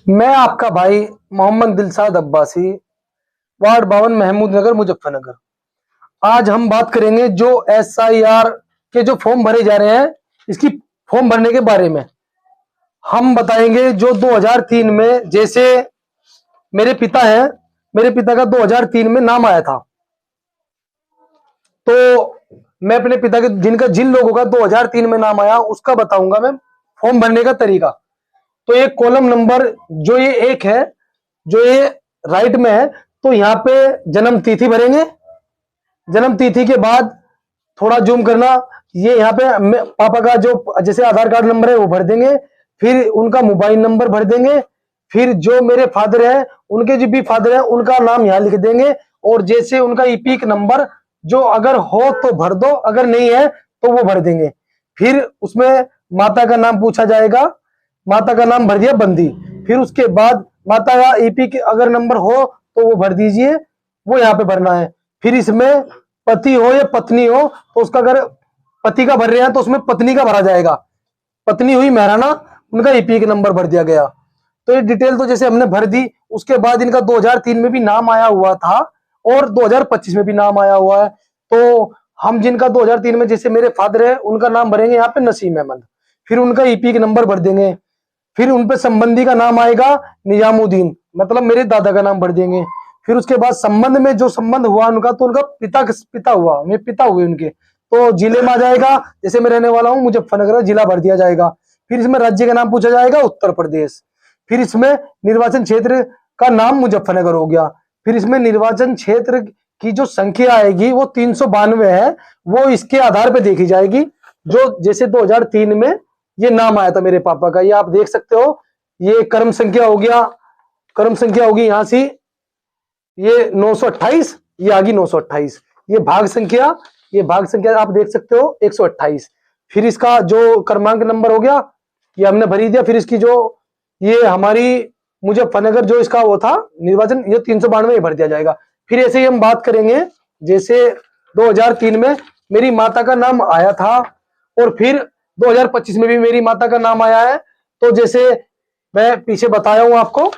मैं आपका भाई मोहम्मद दिलशाद अब्बासी, वार्ड 52, महमूद नगर, मुजफ्फरनगर। आज हम बात करेंगे जो SIR के जो फॉर्म भरे जा रहे हैं, इसकी फॉर्म भरने के बारे में हम बताएंगे। जो 2003 में, जैसे मेरे पिता हैं, मेरे पिता का 2003 में नाम आया था, तो मैं अपने पिता के जिन लोगों का 2003 में नाम आया उसका बताऊंगा मैं फॉर्म भरने का तरीका। तो ये कॉलम नंबर जो ये एक है, जो ये राइट में है, तो यहाँ पे जन्म तिथि भरेंगे। जन्म तिथि के बाद थोड़ा जूम करना, ये यहाँ पे पापा का जो जैसे आधार कार्ड नंबर है वो भर देंगे, फिर उनका मोबाइल नंबर भर देंगे, फिर जो मेरे फादर हैं उनके जो भी फादर हैं उनका नाम यहाँ लिख देंगे, और जैसे उनका ईपिक नंबर जो अगर हो तो भर दो, अगर नहीं है तो वो भर देंगे। फिर उसमें माता का नाम पूछा जाएगा, माता का नाम भर दिया बंदी। फिर उसके बाद माता का ईपिक अगर नंबर हो तो वो भर दीजिए, वो यहाँ पे भरना है। फिर इसमें पति हो या पत्नी हो तो उसका, अगर पति का भर रहे हैं तो उसमें पत्नी का भरा जाएगा। पत्नी हुई महराना, उनका ईपिक नंबर भर दिया गया। तो ये डिटेल तो जैसे हमने भर दी। उसके बाद इनका 2003 में भी नाम आया हुआ था और 2025 में भी नाम आया हुआ है। तो हम जिनका 2003 में, जैसे मेरे फादर है, उनका नाम भरेंगे यहाँ पे नसीम अहमद, फिर उनका ईपिक नंबर भर देंगे। फिर उनपे संबंधी का नाम आएगा निजामुद्दीन, मतलब मेरे दादा का नाम भर देंगे। फिर उसके बाद संबंध में जो संबंध हुआ उनका, तो उनका पिता हुआ, मेरे पिता हुए उनके, तो जिले में आ जाएगा। जैसे मैं रहने वाला हूँ मुजफ्फरनगर, जिला भर दिया जाएगा। फिर इसमें राज्य का नाम पूछा जाएगा, उत्तर प्रदेश। फिर इसमें निर्वाचन क्षेत्र का नाम मुजफ्फरनगर हो गया। फिर इसमें निर्वाचन क्षेत्र की जो संख्या आएगी वो 392 है, वो इसके आधार पर देखी जाएगी। जो जैसे 2003 में ये नाम आया था मेरे पापा का, ये आप देख सकते हो। ये क्रम संख्या हो गया, क्रम संख्या होगी यहां से ये 928, ये आ गई 928। ये भाग संख्या, ये भाग संख्या आप देख सकते हो 128। फिर इसका जो क्रमांक नंबर हो गया ये हमने भरी दिया। फिर इसकी जो ये हमारी मुजफ्फरनगर जो इसका वो था निर्वाचन, ये 392 भर दिया जाएगा। फिर ऐसे ही हम बात करेंगे, जैसे 2003 में मेरी माता का नाम आया था और फिर 2025 में भी मेरी माता का नाम आया है। तो जैसे मैं पीछे बताया हूं आपको,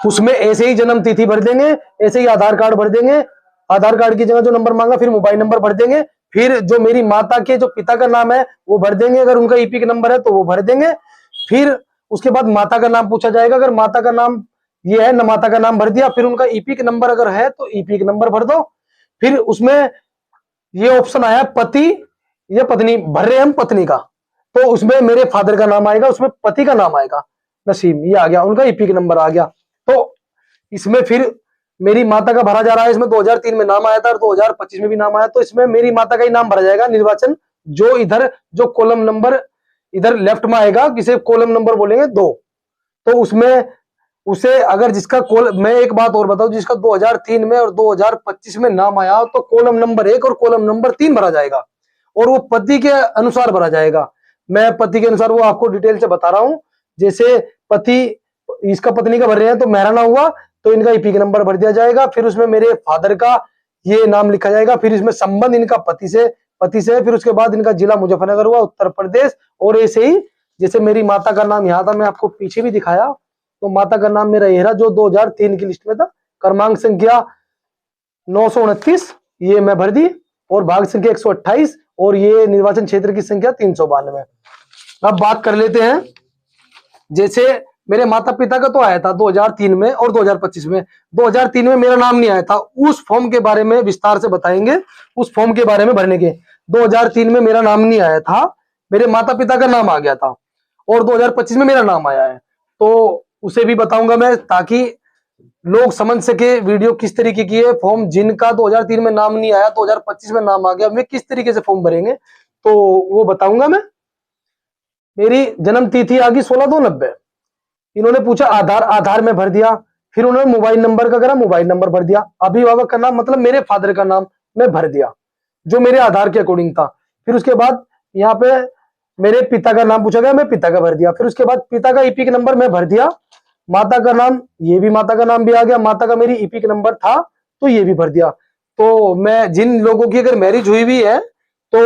उसमें ऐसे ही जन्म तिथि भर देंगे, ऐसे ही आधार कार्ड भर देंगे। आधार कार्ड की जगह जो नंबर मांगा, फिर मोबाइल नंबर भर देंगे। फिर जो मेरी माता के जो पिता का नाम है वो भर देंगे, अगर उनका ईपिक नंबर है तो वो भर देंगे। फिर उसके बाद माता का नाम पूछा जाएगा, अगर माता का नाम ये है न, माता का नाम भर दिया। फिर उनका ईपिक नंबर अगर है तो ईपिक नंबर भर दो। फिर उसमें ये ऑप्शन आया पति या पत्नी, भर रहे हम पत्नी का, तो उसमें मेरे फादर का नाम आएगा, उसमें पति का नाम आएगा नसीम, ये आ गया, उनका ईपिक नंबर आ गया। तो इसमें फिर मेरी माता का भरा जा रहा है। इसमें 2003 में नाम आया था और 2025 में भी नाम आया, तो इसमें मेरी माता का ही नाम भरा जाएगा। निर्वाचन जो इधर जो कॉलम नंबर इधर लेफ्ट में आएगा, किसे कॉलम नंबर बोलेंगे 2, तो उसमें उसे अगर जिसका मैं एक बात और बताऊं, जिसका 2003 में और 2025 में नाम आया तो कॉलम नंबर 1 और कॉलम नंबर 3 भरा जाएगा, और वो पति के अनुसार भरा जाएगा। मैं पति के अनुसार वो आपको डिटेल से बता रहा हूं। जैसे पति, इसका पत्नी का भर रहे हैं तो महराना हुआ, तो इनका ईपिक नंबर भर दिया जाएगा। फिर उसमें मेरे फादर का ये नाम लिखा जाएगा। फिर इसमें संबंध इनका पति से है। फिर उसके बाद इनका जिला मुजफ्फरनगर हुआ, उत्तर प्रदेश। और ऐसे ही जैसे मेरी माता का नाम यहाँ था, मैं आपको पीछे भी दिखाया, तो माता का नाम मेरा येहरा जो 2003 की लिस्ट में था, क्रमांक संख्या 929 ये मैं भर दी, और भाग संख्या 128, और ये निर्वाचन क्षेत्र की संख्या 392। अब बात कर लेते हैं, जैसे मेरे माता पिता का तो आया था 2003 में और 2025 में। 2003 में मेरा नाम नहीं आया था, उस फॉर्म के बारे में विस्तार से बताएंगे, उस फॉर्म के बारे में भरने के। 2003 में मेरा नाम नहीं आया था, मेरे माता पिता का नाम आ गया था, और 2025 में मेरा नाम आया है, तो उसे भी बताऊंगा मैं, ताकि लोग समझ सके वीडियो किस तरीके की है। फॉर्म जिनका 2003 में नाम नहीं आया, 2025 में नाम आ गया, वे किस तरीके से फॉर्म भरेंगे, तो वो बताऊंगा मैं। मेरी जन्म तिथि आ गई 16/2/90। इन्होंने पूछा आधार में भर दिया। फिर उन्होंने मोबाइल नंबर का करा, मोबाइल नंबर भर दिया। अभिभावक का नाम मतलब मेरे फादर का नाम मैं भर दिया, जो मेरे आधार के अकॉर्डिंग था। फिर उसके बाद यहाँ पे मेरे पिता का नाम पूछा गया, मैं पिता का भर दिया। फिर उसके बाद पिता का ईपिक नंबर मैं भर दिया। माता का नाम, ये भी माता का नाम भी आ गया, माता का मेरी ईपिक नंबर था तो ये भी भर दिया। तो मैं जिन लोगों की अगर मैरिज हुई भी है तो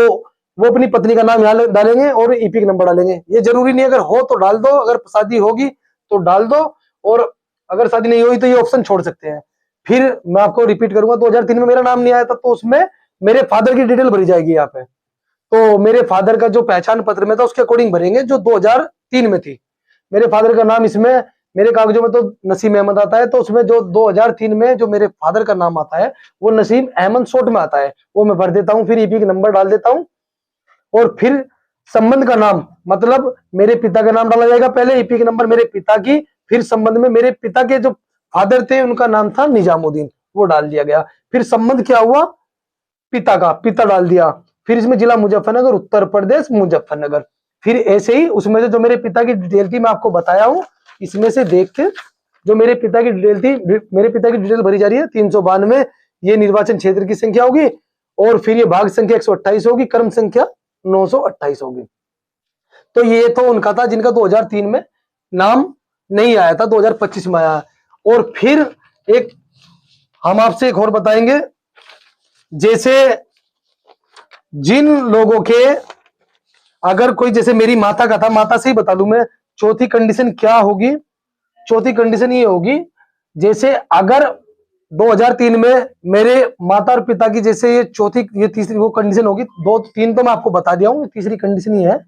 वो अपनी पत्नी का नाम यहाँ डालेंगे और ईपिक नंबर डालेंगे। ये जरूरी नहीं, अगर हो तो डाल दो, अगर शादी होगी तो डाल दो, और अगर शादी नहीं हुई तो ये ऑप्शन छोड़ सकते हैं। फिर मैं आपको रिपीट करूंगा, 2003 में मेरा नाम नहीं आया था तो उसमें मेरे फादर की डिटेल भरी जाएगी यहाँ पे। तो मेरे फादर का जो पहचान पत्र में था उसके अकॉर्डिंग भरेंगे जो 2003 में थी। मेरे फादर का नाम इसमें मेरे कागजों में तो नसीम अहमद आता है, तो उसमें जो 2003 में जो मेरे फादर का नाम आता है वो नसीम अहमद शॉर्ट में आता है, वो मैं भर देता हूँ। फिर ईपी का नंबर डाल देता हूँ, और फिर संबंध का नाम, मतलब मेरे पिता का नाम डाला जाएगा पहले, ईपी का नंबर मेरे पिता की, फिर संबंध में मेरे पिता के जो फादर थे उनका नाम था निजामुद्दीन, वो डाल दिया गया। फिर संबंध क्या हुआ, पिता का, पिता डाल दिया। फिर इसमें जिला मुजफ्फरनगर, उत्तर प्रदेश मुजफ्फरनगर। फिर ऐसे ही उसमें से जो मेरे पिता की डिटेल थी मैं आपको बताया हूं, इसमें से देख के जो मेरे पिता की डिटेल थी, मेरे पिता की डिटेल भरी जा रही है 392, ये निर्वाचन क्षेत्र की संख्या होगी, और फिर ये भाग संख्या 128 होगी, क्रम संख्या 928 होगी। तो ये तो उनका था जिनका 2003 में नाम नहीं आया था, 2025 में आया। और फिर एक हम आपसे एक और बताएंगे, जैसे जिन लोगों के, अगर कोई, जैसे मेरी माता का था, माता से ही बता दूं मैं, चौथी कंडीशन क्या होगी। चौथी कंडीशन ये होगी, जैसे अगर 2003 में मेरे माता और पिता की, जैसे ये चौथी, ये तीसरी वो कंडीशन होगी, दो तीन तो मैं आपको बता दिया हूं, तीसरी कंडीशन ये है,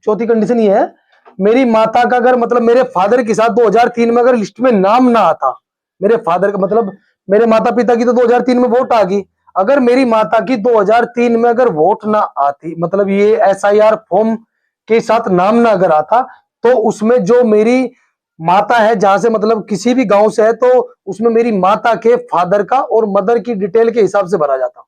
चौथी कंडीशन ये है, मेरी माता का अगर, मतलब मेरे फादर के साथ 2003 में अगर लिस्ट में नाम ना आता, मेरे फादर का मतलब मेरे माता पिता की तो 2003 में वोट आ गई, अगर मेरी माता की 2003 में अगर वोट ना आती, मतलब ये एसआईआर फॉर्म के साथ नाम ना अगर आता, तो उसमें जो मेरी माता है, जहां से मतलब किसी भी गांव से है, तो उसमें मेरी माता के फादर का और मदर की डिटेल के हिसाब से भरा जाता।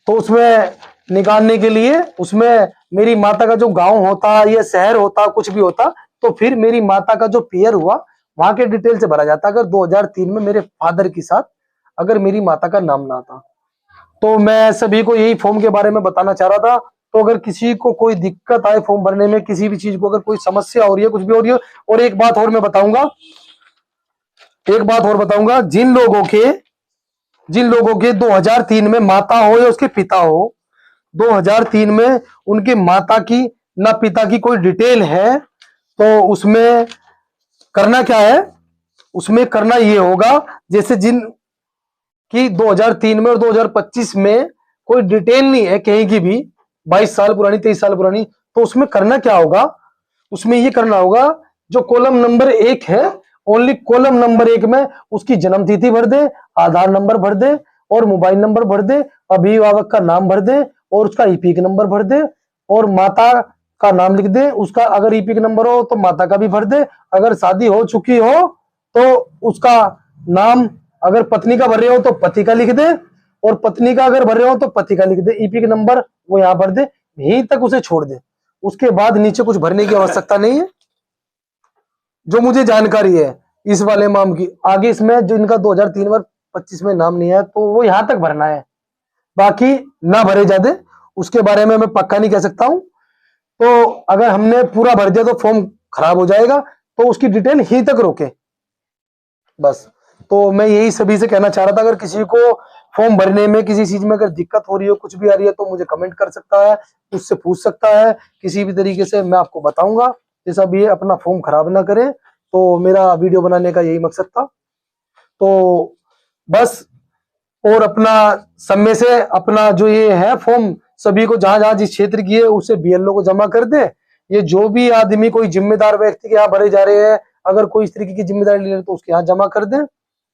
तो उसमें निकालने के लिए उसमें मेरी माता का जो गांव होता या शहर होता, कुछ भी होता, तो फिर मेरी माता का जो पीयर हुआ वहां के डिटेल से भरा जाता, अगर 2003 में मेरे फादर के साथ अगर मेरी माता का नाम ना था। तो मैं सभी को यही फॉर्म के बारे में बताना चाह रहा था। तो अगर किसी को कोई दिक्कत आए फॉर्म भरने में, किसी भी चीज को अगर कोई समस्या हो रही है, कुछ भी हो रही है, और एक बात और मैं बताऊंगा, जिन लोगों के 2003 में माता हो या उसके पिता हो, 2003 में उनके माता की ना पिता की कोई डिटेल है, तो उसमें करना क्या है, उसमें करना ये होगा, जैसे जिन की 2003 में और 2025 में कोई डिटेल नहीं है कहीं की भी, 22 साल पुरानी, 23 साल पुरानी, तो उसमें करना क्या होगा, उसमें ये करना होगा, जो कॉलम नंबर 1 है, ओनली कॉलम नंबर 1 में उसकी जन्म तिथि भर दे, आधार नंबर भर दे, और मोबाइल नंबर भर दे, अभिभावक का नाम भर दे, और उसका ईपी का नंबर भर दे, और माता का नाम लिख दे, उसका अगर ईपी का नंबर हो तो माता का भी भर दे, अगर शादी हो चुकी हो तो उसका नाम, अगर पत्नी का भर रहे हो तो पति का लिख दे, और पत्नी का अगर भर रहे हो तो पति का लिख दे, ईपी का नंबर वो यहां भर दे, यहीं तक उसे छोड़ दे, उसके बाद नीचे कुछ भरने की आवश्यकता नहीं है, जो मुझे जानकारी है इस वाले माम की। आगे इसमें जो इनका 2003 और 25 में नाम नहीं है तो वो यहां तक भरना है, बाकी ना भरे जाते, उसके बारे में मैं पक्का नहीं कह सकता हूं। तो अगर हमने पूरा भर दिया तो फॉर्म खराब हो जाएगा, तो उसकी डिटेल यहीं तक रोके बस। तो मैं यही सभी से कहना चाह रहा था, अगर किसी को फॉर्म भरने में किसी चीज में अगर दिक्कत हो रही हो, कुछ भी आ रही है, तो मुझे कमेंट कर सकता है, उससे पूछ सकता है, किसी भी तरीके से मैं आपको बताऊंगा, जैसा भी अपना फॉर्म खराब ना करें। तो मेरा वीडियो बनाने का यही मकसद था। तो बस, और अपना समय से अपना जो ये है फॉर्म, सभी को जहां जहां जिस क्षेत्र की है उसे बीएलओ को जमा कर दे। ये जो भी आदमी कोई जिम्मेदार व्यक्ति के यहाँ भरे जा रहे हैं, अगर कोई इस तरीके की जिम्मेदारी ले रहे तो उसके यहाँ जमा कर दे।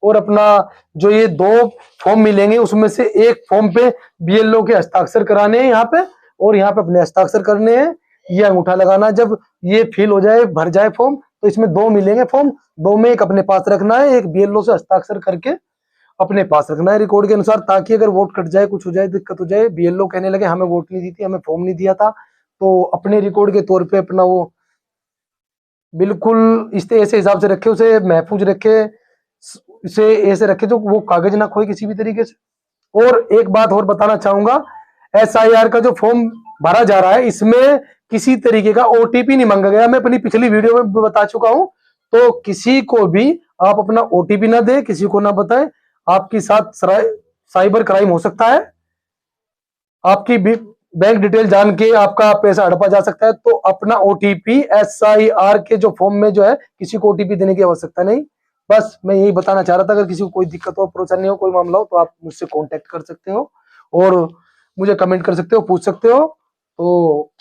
और अपना जो ये 2 फॉर्म मिलेंगे उसमें से एक फॉर्म पे बीएलओ के हस्ताक्षर कराने हैं यहाँ पे, और यहाँ पे अपने हस्ताक्षर करने हैं, ये अंगूठा लगाना। जब ये फिल हो जाए, भर जाए फॉर्म, तो इसमें 2 मिलेंगे फॉर्म, 2 में एक अपने पास रखना है, एक बीएलओ से हस्ताक्षर करके अपने पास रखना है रिकॉर्ड के अनुसार, ताकि अगर वोट कट जाए, कुछ हो जाए, दिक्कत हो जाए, बीएलओ कहने लगे हमें वोट नहीं दी थी, हमें फॉर्म नहीं दिया था, तो अपने रिकॉर्ड के तौर पे अपना वो बिल्कुल इस ऐसे हिसाब से रखे, उसे महफूज रखे, उसे ऐसे रखे जो वो कागज ना खोए किसी भी तरीके से। और एक बात और बताना चाहूंगा, एसआईआर का जो फॉर्म भरा जा रहा है, इसमें किसी तरीके का ओटीपी नहीं मांगा गया, मैं अपनी पिछली वीडियो में बता चुका हूं। तो किसी को भी आप अपना ओटीपी ना दे, किसी को ना बताए, आपके साथ साइबर क्राइम हो सकता है, आपकी बैंक डिटेल जान के आपका पैसा हड़पा जा सकता है। तो अपना ओटीपी SIR के जो फॉर्म में जो है किसी को ओटीपी देने की आवश्यकता नहीं। बस मैं यही बताना चाह रहा था। अगर किसी को कोई दिक्कत हो, परेशानी हो, कोई मामला हो तो आप मुझसे कांटेक्ट कर सकते हो और मुझे कमेंट कर सकते हो, पूछ सकते हो। तो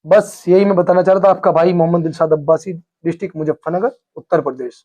बस यही मैं बताना चाह रहा था। आपका भाई मोहम्मद दिलशाद अब्बासी, डिस्ट्रिक्ट मुजफ्फरनगर, उत्तर प्रदेश।